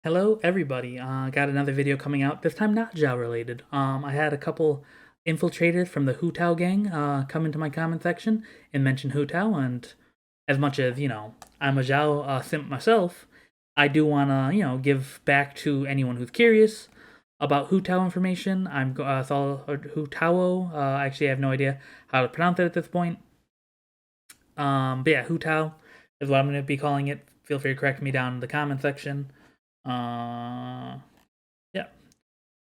Hello, everybody. Got another video coming out. This time not Xiao related. I had a couple infiltrators from the Hu Tao gang come into my comment section and mention Hu Tao. And as much as I'm a Xiao simp myself, I do wanna give back to anyone who's curious about Hu Tao information. I'm saw Hu Tao. Actually, I have no idea how to pronounce it at this point. But yeah, Hu Tao is what I'm gonna be calling it. Feel free to correct me down in the comment section. Uh, yeah.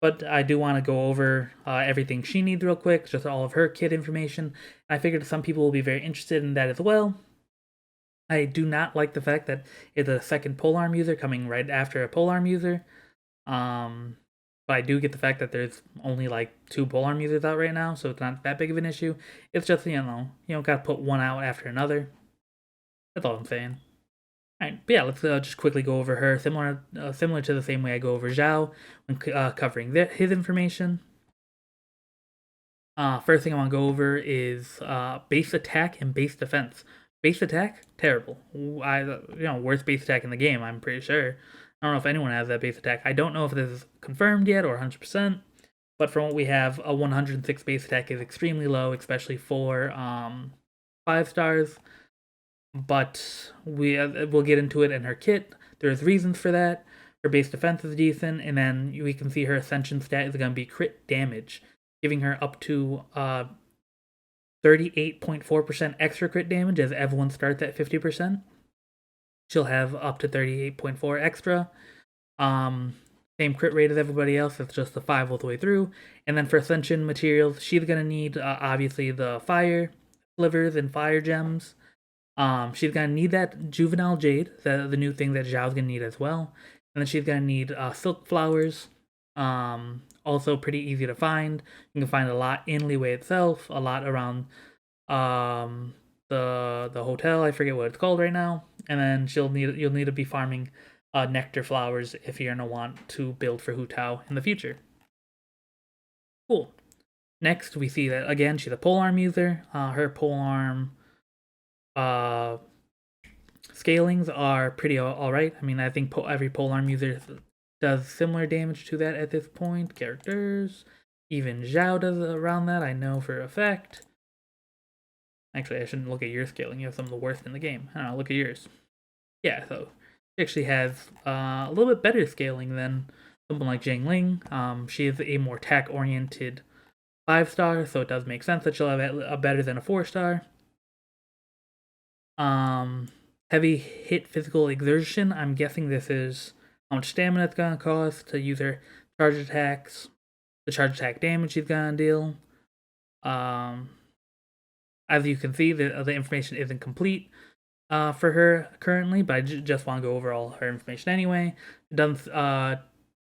But I do want to go over everything she needs real quick, just all of her kit information. I figured some people will be very interested in that as well. I do not like the fact that it's a second polearm user coming right after a polearm user. Um, but I do get the fact that there's only like two polearm users out right now, so it's not that big of an issue. It's just gotta put one out after another. That's all I'm saying. Alright, but yeah, let's just quickly go over her, similar to the same way I go over Xiao when covering his information. First thing I want to go over is base attack and base defense. Base attack, terrible. Worst base attack in the game, I'm pretty sure. I don't know if anyone has that base attack. I don't know if this is confirmed yet or 100%, but from what we have, a 106 base attack is extremely low, especially for 5 stars. But we'll get into it in her kit. There's reasons for that. Her base defense is decent, and then we can see her ascension stat is going to be crit damage, giving her up to 38.4% extra crit damage as everyone starts at 50%. She'll have up to 38.4 extra. Same crit rate as everybody else, it's just the 5 all the way through. And then for ascension materials, she's going to need obviously the fire slivers and fire gems. She's gonna need that juvenile jade, the new thing that Xiao's gonna need as well, and then she's gonna need silk flowers. Also pretty easy to find. You can find a lot in Liwei itself, a lot around the hotel. I forget what it's called right now. And then you'll need to be farming nectar flowers if you're gonna want to build for Hu Tao in the future. Cool. Next, we see that again she's a polearm user. Her polearm scalings are pretty alright. I mean, I think every polearm user does similar damage to that at this point. Characters, even Xiao does around that, I know for a fact. Actually, I shouldn't look at your scaling. You have some of the worst in the game. I don't know, look at yours. Yeah, so she actually has a little bit better scaling than someone like Zhang Ling. She is a more attack-oriented 5-star, so it does make sense that she'll have a better than a 4-star. Heavy hit physical exertion. I'm guessing this is how much stamina it's gonna cost to use her charge attacks, the charge attack damage she's gonna deal. As you can see, the information isn't complete for her currently, but I just want to go over all her information anyway. It does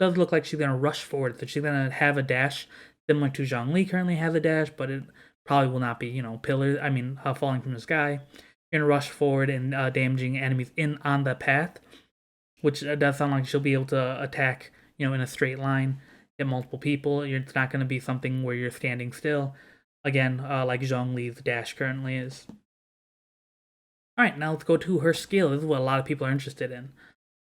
look like she's gonna rush forward, so she's gonna have a dash similar to Zhongli currently has a dash, but it probably will not be pillars. I mean, falling from the sky. You're gonna rush forward and damaging enemies on the path, which does sound like she'll be able to attack in a straight line, hit multiple people. It's not gonna be something where you're standing still. Again, like Zhongli's dash currently is. Alright, now let's go to her skill. This is what a lot of people are interested in.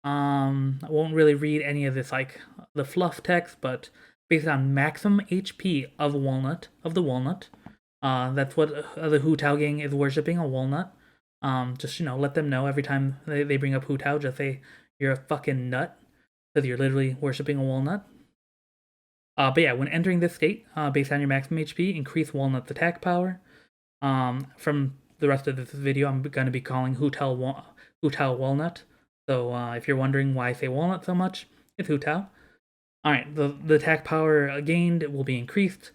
I won't really read any of this, like the fluff text, but based on maximum HP of Walnut, that's what the Hu Tao gang is worshipping, a walnut. Just let them know every time they bring up Hu Tao, just say you're a fucking nut, because you're literally worshipping a walnut. But yeah, when entering this state, based on your maximum HP, increase Walnut's attack power. From the rest of this video, I'm going to be calling Hu Tao Walnut. So if you're wondering why I say Walnut so much, it's Hu Tao. Alright, the attack power gained will be increased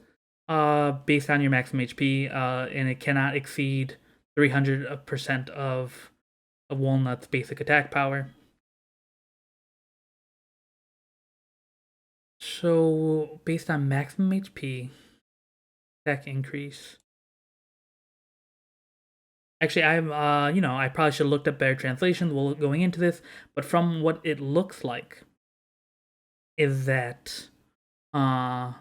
based on your maximum HP, and it cannot exceed 300% of Walnut's basic attack power. So, based on maximum HP, attack increase. Actually, I probably should have looked up better translations while going into this, but from what it looks like, is that, oh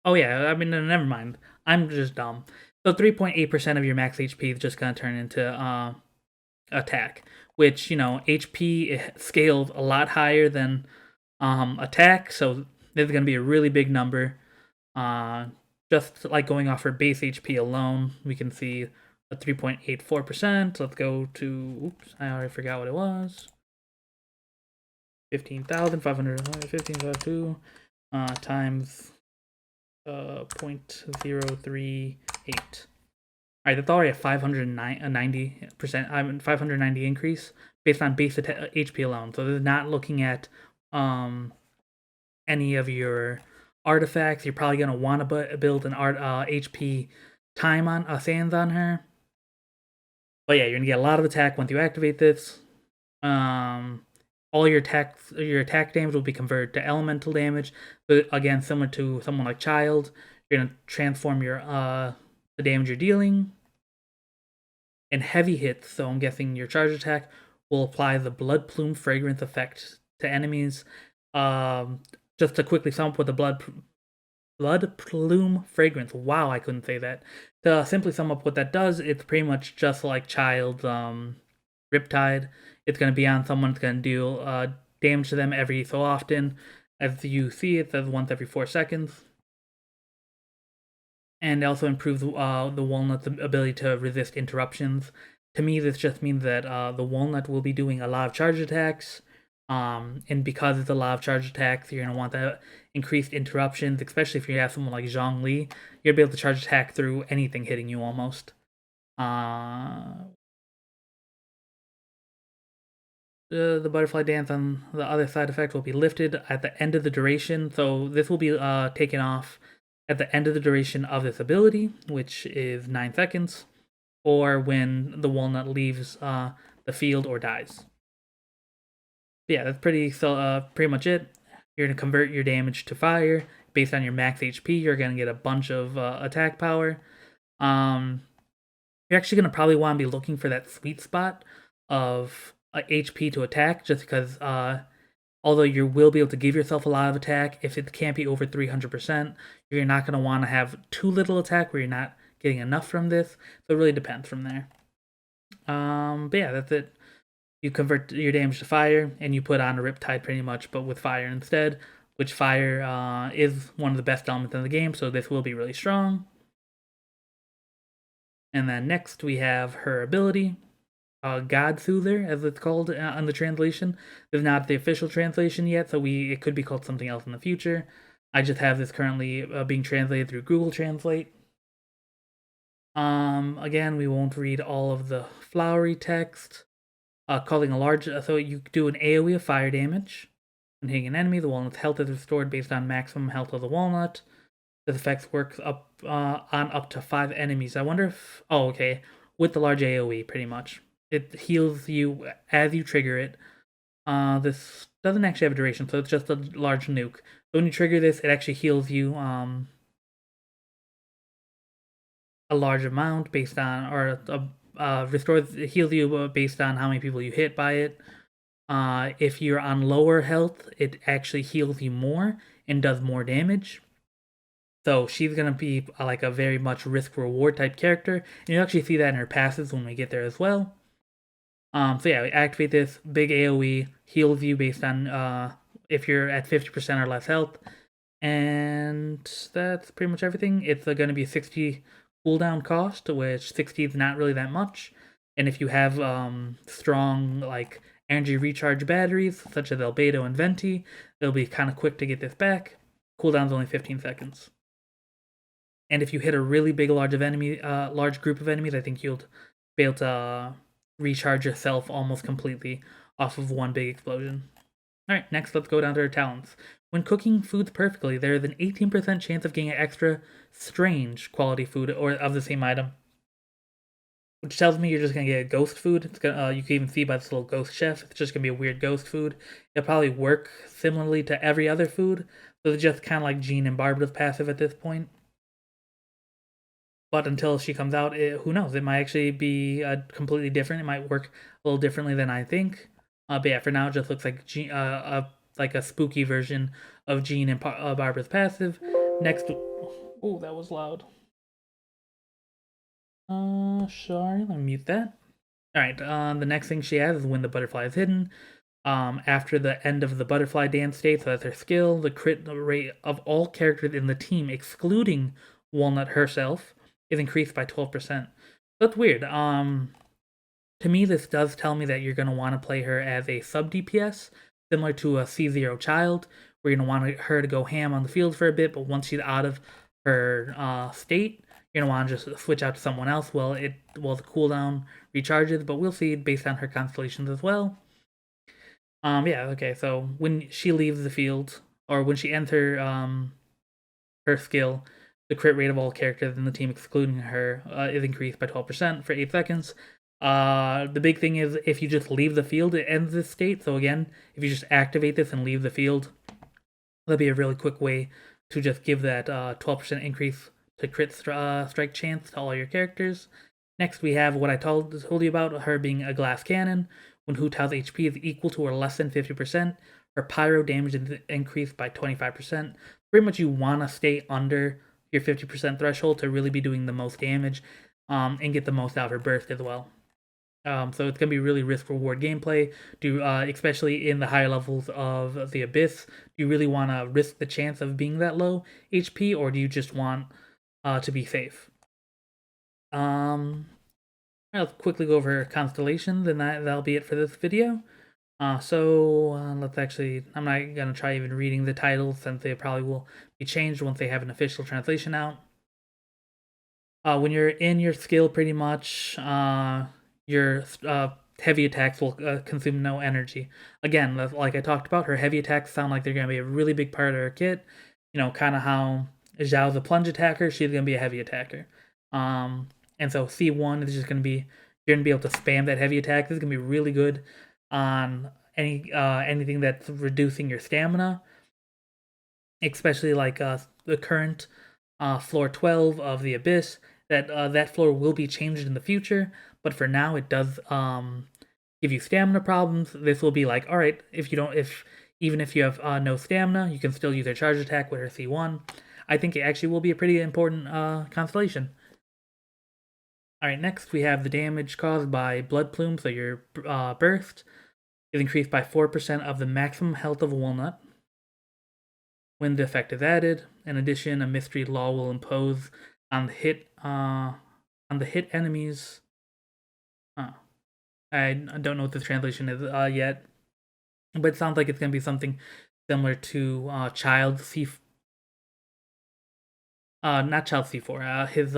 yeah, I mean, never mind. I'm just dumb. So 3.8% of your max HP is just gonna turn into attack, which, HP scales a lot higher than attack, so this is going to be a really big number. Just like going off her base HP alone, we can see a 3.84%. Let's go to, oops, I already forgot what it was. 15,552 times 0.038. All right, that's already a 590%, 590 increase based on base HP alone. So this is not looking at any of your artifacts. You're probably gonna want to build an HP time on sands on her. But yeah, you're gonna get a lot of attack once you activate this. All your attack damage will be converted to elemental damage. But again, similar to someone like Child, you're gonna transform your the damage you're dealing. And heavy hits, so I'm guessing your charge attack will apply the blood plume fragrance effect to enemies. Just to quickly sum up what the blood plume fragrance. Wow, I couldn't say that. To simply sum up what that does, it's pretty much just like Child's Riptide. It's going to be on someone. It's going to deal damage to them every so often. As you see, it says once every 4 seconds. And also improves the Walnut's ability to resist interruptions. To me, this just means that the Walnut will be doing a lot of charge attacks. And because it's a lot of charge attacks, you're going to want that increased interruptions, especially if you have someone like Zhongli. You're going to be able to charge attack through anything hitting you almost. The butterfly dance on the other side effect will be lifted at the end of the duration, so this will be taken off at the end of the duration of this ability, which is 9 seconds, or when the Walnut leaves the field or dies. But yeah, that's pretty much it. You're going to convert your damage to fire. Based on your max HP, you're going to get a bunch of attack power. You're actually going to probably want to be looking for that sweet spot of HP to attack, just because although you will be able to give yourself a lot of attack, if it can't be over 300%, you're not going to want to have too little attack where you're not getting enough from this. So it really depends from there. But yeah, that's it. You convert your damage to fire, and you put on a Riptide pretty much, but with fire instead, which fire is one of the best elements in the game, so this will be really strong. And then next we have her ability, God Soother, as it's called on the translation. It's not the official translation yet, so it could be called something else in the future. I just have this currently being translated through Google Translate. Again, we won't read all of the flowery text. Causing a large, so you do an AoE of fire damage. When hitting an enemy, the walnut's health is restored based on maximum health of the walnut. This effect works up on up to 5 enemies. I wonder if, oh, okay, with the large AoE, pretty much. It heals you as you trigger it. This doesn't actually have a duration, so it's just a large nuke. So when you trigger this, it actually heals you a large amount based on, or heals you based on how many people you hit by it. If you're on lower health, it actually heals you more and does more damage. So she's going to be like a very much risk-reward type character. And you'll actually see that in her passives when we get there as well. So yeah, we activate this big AoE, heals you based on if you're at 50% or less health. And that's pretty much everything. It's going to be a 60 cooldown cost, which 60 is not really that much. And if you have strong like energy recharge batteries, such as Albedo and Venti, it'll be kind of quick to get this back. Cooldown's only 15 seconds. And if you hit a really big large group of enemies, I think you'll be able to recharge yourself almost completely off of one big explosion. Alright, next let's go down to our talents. When cooking foods perfectly, there is an 18% chance of getting extra strange quality food or of the same item. Which tells me you're just going to get a ghost food. It's gonna, you can even see by this little ghost chef, it's just going to be a weird ghost food. It'll probably work similarly to every other food, so it's just kind of like Jean and Barbara's passive at this point. But until she comes out, who knows? It might actually be completely different. It might work a little differently than I think. But yeah, for now, it just looks like like a spooky version of Jean and Barbara's passive. Next, oh, that was loud. Sorry, let me mute that. Alright, the next thing she has is when the butterfly is hidden. After the end of the butterfly dance state, so that's her skill, the crit rate of all characters in the team, excluding Walnut herself, is increased by 12%. That's weird. To me, this does tell me that you're going to want to play her as a sub DPS, similar to a C0 child, where you're going to want her to go ham on the field for a bit, but once she's out of her state, you're going to want to just switch out to someone else while the cooldown recharges, but we'll see based on her constellations as well. Yeah, okay, so when she leaves the field, or when she ends her skill, the crit rate of all characters in the team, excluding her, is increased by 12% for 8 seconds. The big thing is if you just leave the field, it ends this state. So again, if you just activate this and leave the field, that'll be a really quick way to just give that 12% increase to crit strike chance to all your characters. Next, we have what I told you about, her being a glass cannon. When Hu Tao's HP is equal to or less than 50%, her pyro damage is increased by 25%. Pretty much you want to stay under your 50% threshold to really be doing the most damage and get the most out of her burst as well. So it's going to be really risk-reward gameplay. Especially in the higher levels of the Abyss, do you really want to risk the chance of being that low HP, or do you just want to be safe? I'll quickly go over Constellations, and that'll be it for this video. Let's actually, I'm not going to try even reading the titles since they probably will be changed once they have an official translation out. When you're in your skill, pretty much, your heavy attacks will consume no energy. Again, like I talked about, her heavy attacks sound like they're going to be a really big part of her kit. You know, kind of how Xiao's a plunge attacker, she's going to be a heavy attacker. And so C1 is just going to be, you're going to be able to spam that heavy attack. This is going to be really good on anything that's reducing your stamina, especially like the current floor 12 of the Abyss. That floor will be changed in the future, but for now it does give you stamina problems. This will be like, all right, even if you have no stamina, you can still use your charge attack with her C1. I think it actually will be a pretty important constellation. All right, next we have the damage caused by blood plume. So your burst is increased by 4% of the maximum health of a walnut when the effect is added. In addition, a mystery law will impose on the hit enemies. I don't know what the translation is yet, but it sounds like it's gonna be something similar to Child C. Not Child C4. His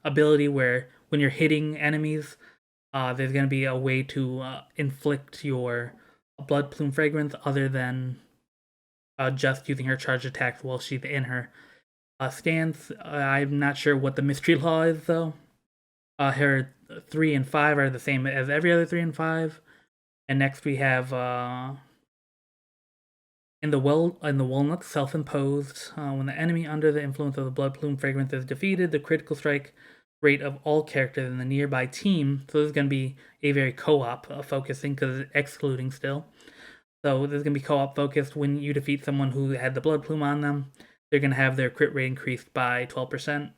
ability where when you're hitting enemies, there's gonna be a way to inflict your blood plume fragrance other than just using her charge attacks while she's in her stance. I'm not sure what the mystery law is though. Her 3 and 5 are the same as every other 3 and 5. And next we have in the walnut, self-imposed. When the enemy under the influence of the blood plume fragrance is defeated, the critical strike rate of all characters in the nearby team. So this is going to be a very co-op focusing because it's excluding still. So this is going to be co-op focused. When you defeat someone who had the blood plume on them, they're going to have their crit rate increased by 12%.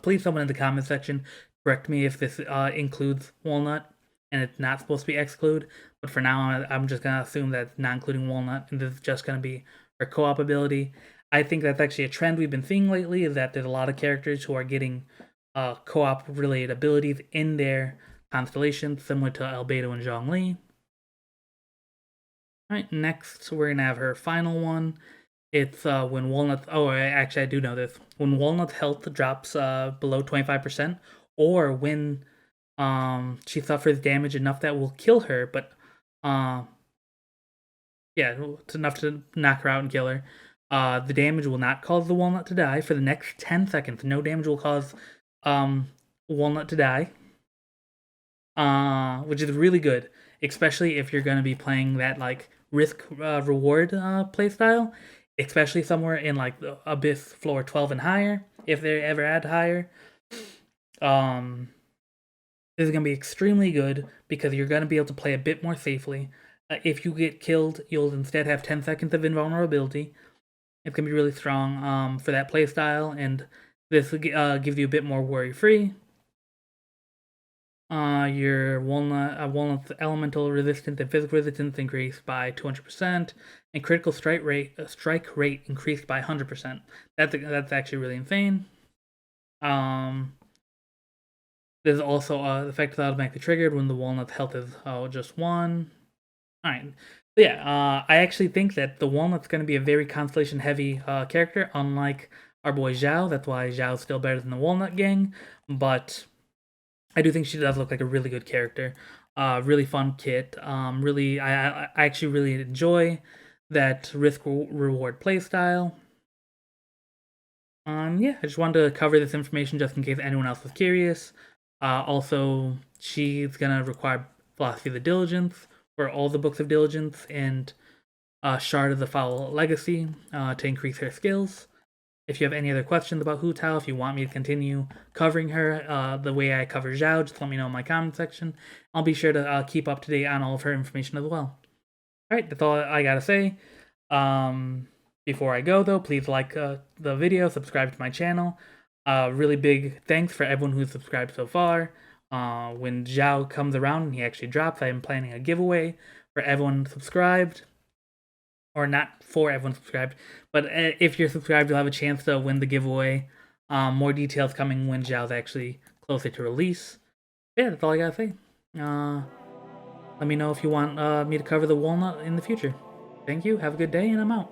Please someone in the comment section correct me if this includes Walnut and it's not supposed to be exclude, but for now I'm just going to assume that it's not including Walnut and this is just going to be her co-op ability. I think that's actually a trend we've been seeing lately, is that there's a lot of characters who are getting co-op related abilities in their constellations, similar to Albedo and Zhongli. Alright, next we're going to have her final one. It's when Walnut. Oh, actually, I do know this. When Walnut's health drops below 25%, or when she suffers damage enough that will kill her, but yeah, it's enough to knock her out and kill her. The damage will not cause the Walnut to die for the next 10 seconds. No damage will cause Walnut to die, which is really good, especially if you're going to be playing that like risk reward playstyle. Especially somewhere in like the Abyss floor 12 and higher, if they ever add higher. This is going to be extremely good because you're going to be able to play a bit more safely. If you get killed, you'll instead have 10 seconds of invulnerability. It's going to be really strong for that playstyle, and this gives you a bit more worry-free. Your Walnut's elemental resistance and physical resistance increased by 200%, and critical strike rate increased by 100%. That's actually really insane. There's also the effect is automatically triggered when the Walnut's health is just 1. Alright. So yeah, I actually think that the Walnut's going to be a very Constellation heavy character, unlike our boy Xiao. That's why Xiao's still better than the Walnut gang. But I do think she does look like a really good character. Really fun kit. I actually really enjoy that risk reward playstyle. Yeah, I just wanted to cover this information just in case anyone else was curious. Also, she's gonna require Philosophy of the Diligence for all the books of diligence and Shard of the Foul Legacy to increase her skills. If you have any other questions about Hu Tao, if you want me to continue covering her the way I cover Xiao, just let me know in my comment section. I'll be sure to keep up to date on all of her information as well. Alright, that's all I gotta say. Before I go, though, please like the video, subscribe to my channel. Really big thanks for everyone who's subscribed so far. When Xiao comes around and he actually drops, I am planning a giveaway for everyone subscribed. Or not for everyone subscribed, but if you're subscribed, you'll have a chance to win the giveaway. More details coming when Xiao's actually closer to release. Yeah, that's all I gotta say. Let me know if you want me to cover the Walnut in the future. Thank you, have a good day, and I'm out.